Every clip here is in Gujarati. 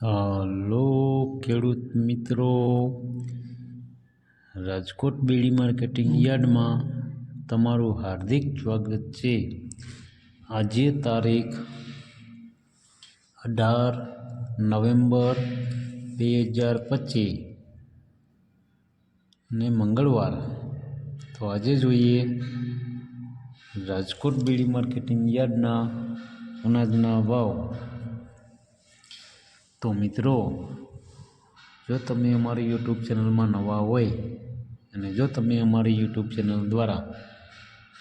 હલો ખેડૂત મિત્રો, રાજકોટ બેડી માર્કેટિંગ યાર્ડમાં તમારું હાર્દિક સ્વાગત છે। આજે તારીખ 18 નવેમ્બર 2025 ને મંગળવાર। તો આજે જોઈએ રાજકોટ બેડી માર્કેટિંગ યાર્ડના અનાજના ભાવ। તો મિત્રો, જો તમે અમારી યુટ્યુબ ચેનલમાં નવા હોય અને જો તમે અમારી યુટ્યુબ ચેનલ દ્વારા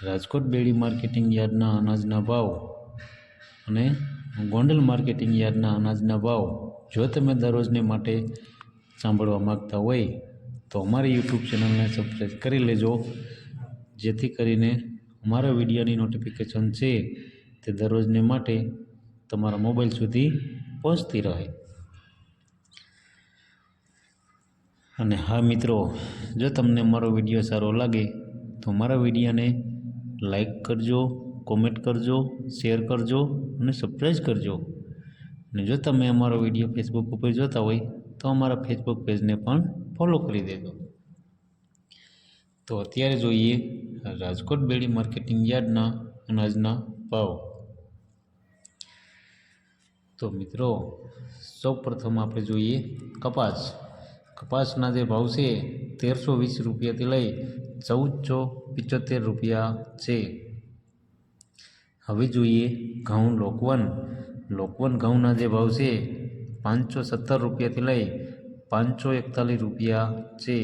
રાજકોટ બેડી માર્કેટિંગ યાર્ડના અનાજના ભાવ અને ગોંડલ માર્કેટિંગ યાર્ડના અનાજના ભાવ જો તમે દરરોજને માટે સાંભળવા માગતા હોય તો અમારી યુટ્યુબ ચેનલને સબસ્ક્રાઈબ કરી લેજો, જેથી કરીને અમારા વિડીયોની નોટિફિકેશન છે તે દરરોજને માટે તમારા મોબાઈલ સુધી પહોંચતી રહે। અને હા મિત્રો, જો તમને અમારો વિડીયો સારો લાગે તો અમારા વિડીયોને લાઈક કરજો, કોમેન્ટ કરજો, શેર કરજો અને સબસ્ક્રાઈબ કરજો। અને જો તમે અમારો વિડીયો ફેસબુક ઉપર જોતા હોય તો અમારા ફેસબુક પેજને પણ ફોલો કરી દેજો। તો અત્યારે જોઈએ રાજકોટ બેડી માર્કેટિંગ યાર્ડના અનાજના ભાવ। તો મિત્રો, સૌપ્રથમ આપણે જોઈએ કપાસના જે ભાવ છે 1320 રૂપિયાથી લઈ 1475 રૂપિયા છે। હવે જોઈએ ઘઉં લોકવન ઘઉંના જે ભાવ છે 517 રૂપિયાથી લઈ 541 રૂપિયા છે।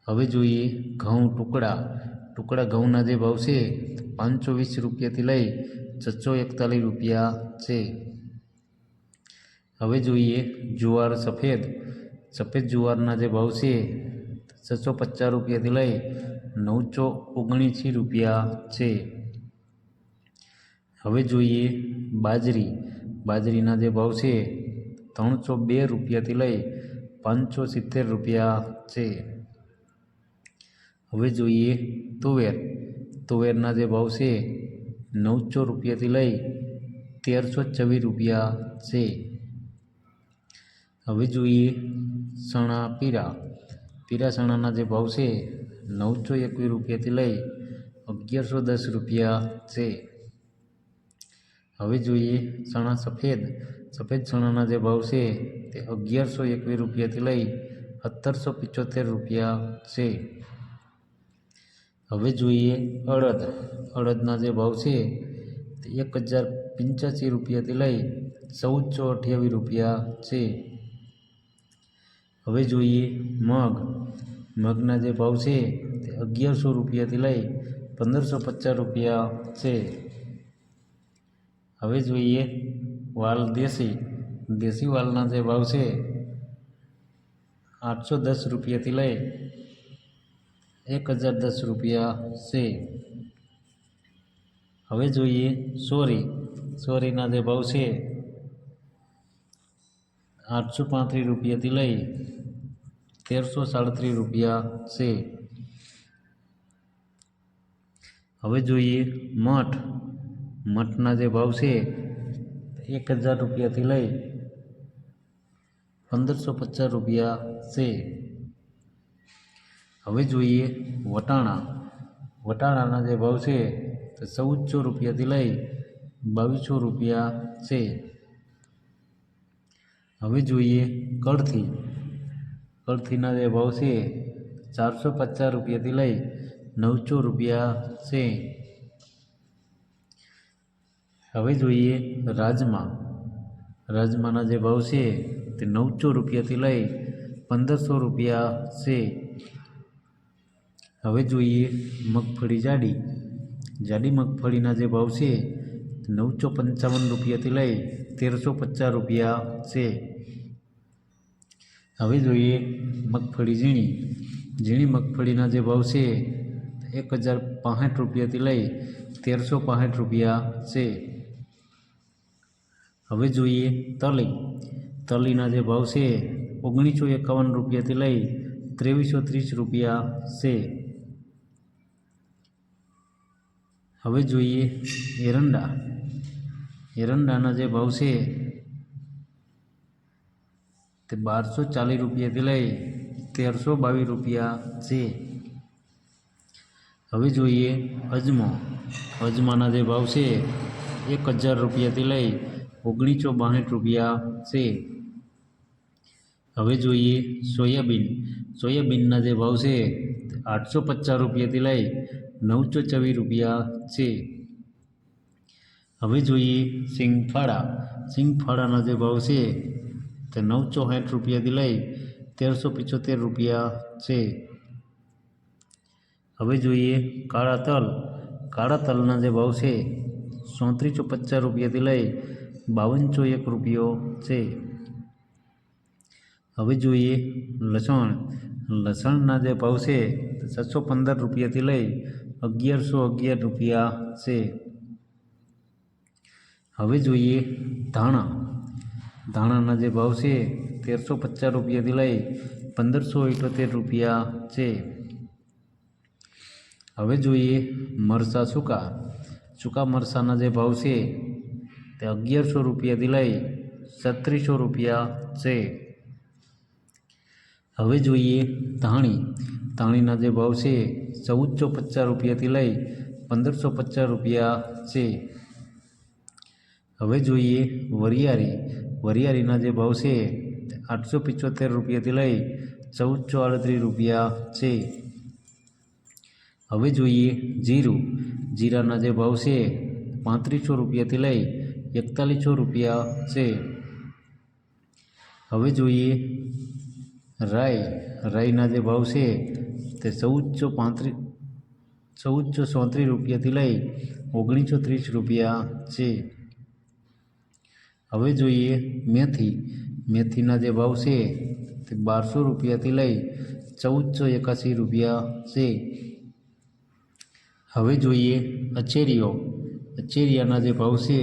હવે જોઈએ ઘઉં ટુકડા ઘઉંના જે ભાવ છે 520 રૂપિયાથી લઈ 641 રૂપિયા છે। હવે જોઈએ જુવાર સફેદ જુવારના જે ભાવ છે 650 રૂપિયાથી લઈ 979 રૂપિયા છે। હવે જોઈએ બાજરીના જે ભાવ છે 302 રૂપિયાથી લઈ 570 રૂપિયા છે। હવે જોઈએ તુવેરના જે ભાવ છે 900 રૂપિયાથી લઈ 1324 રૂપિયા છે। હવે જોઈએ પીળા ચણાના જે ભાવ છે 921 રૂપિયાથી લઈ 1110 રૂપિયા છે। હવે જોઈએ સફેદ ચણાના જે ભાવ છે તે 1121 રૂપિયાથી લઈ 1775 રૂપિયા છે। હવે જોઈએ અડદના જે ભાવ છે તે 1085 રૂપિયાથી લઈ 1428 રૂપિયા છે। હવે જોઈએ મગના જે ભાવ છે તે 1100 રૂપિયાથી લઈ 1550 રૂપિયા છે। હવે જોઈએ દેશી વાલના જે ભાવ છે 810 રૂપિયાથી લઈ 1010 રૂપિયા છે। હવે જોઈએ સોરીના જે ભાવ છે 835 રૂપિયાથી લઈ 1337 રૂપિયા છે। હવે જોઈએ મઠના જે ભાવ છે 1000 રૂપિયાથી લઈ 1550 રૂપિયા છે। હવે જોઈએ વટાણાના જે ભાવ છે તે 1400 રૂપિયાથી લઈ 2200 રૂપિયા છે। હવે જોઈએ કળથીના જે ભાવ છે 450 રૂપિયાથી લઈ 900 રૂપિયા છે। હવે જોઈએ રાજમાના જે ભાવ છે તે 900 રૂપિયાથી લઈ 1500 રૂપિયા છે। હવે જોઈએ મગફળી જાડી મગફળીના જે ભાવ છે 955 રૂપિયાથી લઈ 1350 રૂપિયા છે। હવે જોઈએ મગફળી ઝીણી મગફળીના જે ભાવ છે 1065 રૂપિયાથી લઈ 1365 રૂપિયા છે। હવે જોઈએ તલીના જે ભાવ છે 1951 રૂપિયાથી લઈ 2330 રૂપિયા છે। હવે જોઈએ એરંડાના જે ભાવ છે તે 1240 રૂપિયાથી લઈ 1322 રૂપિયા છે। હવે જોઈએ અજમો। અજમાના જે ભાવ છે 1000 રૂપિયાથી લઈ 1962 રૂપિયા છે। હવે જોઈએ સોયાબીન। સોયાબીનના જે ભાવ છે 850 રૂપિયાથી લઈ 924 રૂપિયા છે। હવે જોઈએ સિંગફાળા। સિંગફાળાના જે ભાવ છે તે 960 રૂપિયાથી લઈ 1375 રૂપિયા છે। હવે જોઈએ કાળા તલ। કાળા તલના જે ભાવ છે 3450 રૂપિયાથી લઈ 5201 રૂપિયો છે। હવે જોઈએ લસણ। લસણના જે ભાવ છે 715 રૂપિયાથી લઈ 1111 રૂપિયા છે। હવે જોઈએ ધાણા। ધાણાના જે ભાવ છે 1350 રૂપિયાથી લઈ 1578 રૂપિયા છે। હવે જોઈએ મરચાં સૂકા। સૂકા મરચાંના જે ભાવ છે તે 1100 રૂપિયાથી લઈ 3600 રૂપિયા છે। હવે જોઈએ ધાણી। ધાણીના જે ભાવ છે 1450 રૂપિયાથી લઈ 1550 રૂપિયા છે। હવે જોઈએ વરિયાળી। વરિયાળીના જે ભાવ છે 875 રૂપિયાથી લઈ 1438 રૂપિયા છે। હવે જોઈએ જીરું। જીરાના જે ભાવ છે 3500 રૂપિયાથી લઈ 4100 રૂપિયા છે। હવે જોઈએ રાઈ। રાઈના જે ભાવ છે તે 1434 રૂપિયાથી લઈ 1930 રૂપિયા છે। હવે જોઈએ મેથી। મેથીના જે ભાવ છે તે 1200 રૂપિયાથી લઈ 1481 રૂપિયા છે। હવે જોઈએ અચેરીઓ। અચેરિયાના જે ભાવ છે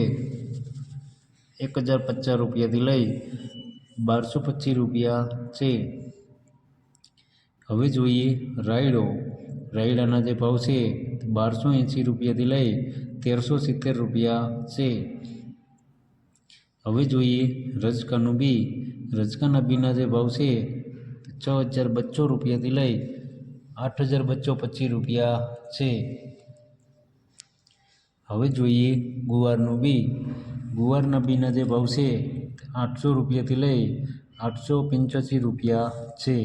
1050 રૂપિયાથી લઈ 1225 રૂપિયા છે। હવે જોઈએ રાયડો। રાયડાના જે ભાવ છે 1280 રૂપિયાથી લઈ 1370 રૂપિયા છે। હવે જોઈએ રજકાનું બી। રજકાના બીના જે ભાવ છે 6052 રૂપિયાથી લઈ 8225 રૂપિયા છે। હવે જોઈએ ગુવારનું બી। ગુવારના બીના જે ભાવ છે 800 રૂપિયાથી લઈ 885 રૂપિયા છે।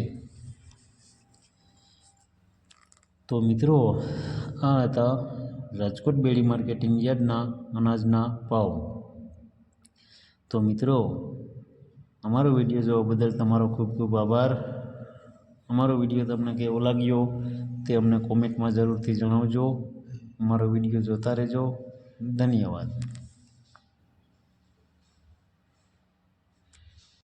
તો મિત્રો આ હતા રાજકોટ બેડી માર્કેટિંગ યાર્ડના અનાજના ભાવ। તો મિત્રો અમારો વિડીયો જોવા બદલ તમારો ખૂબ ખૂબ આભાર। અમારો વિડીયો તમને કેવો લાગ્યો તે અમને કોમેન્ટમાં જરૂરથી જણાવજો। અમારો વિડીયો જોતા રહેજો। ધન્યવાદ।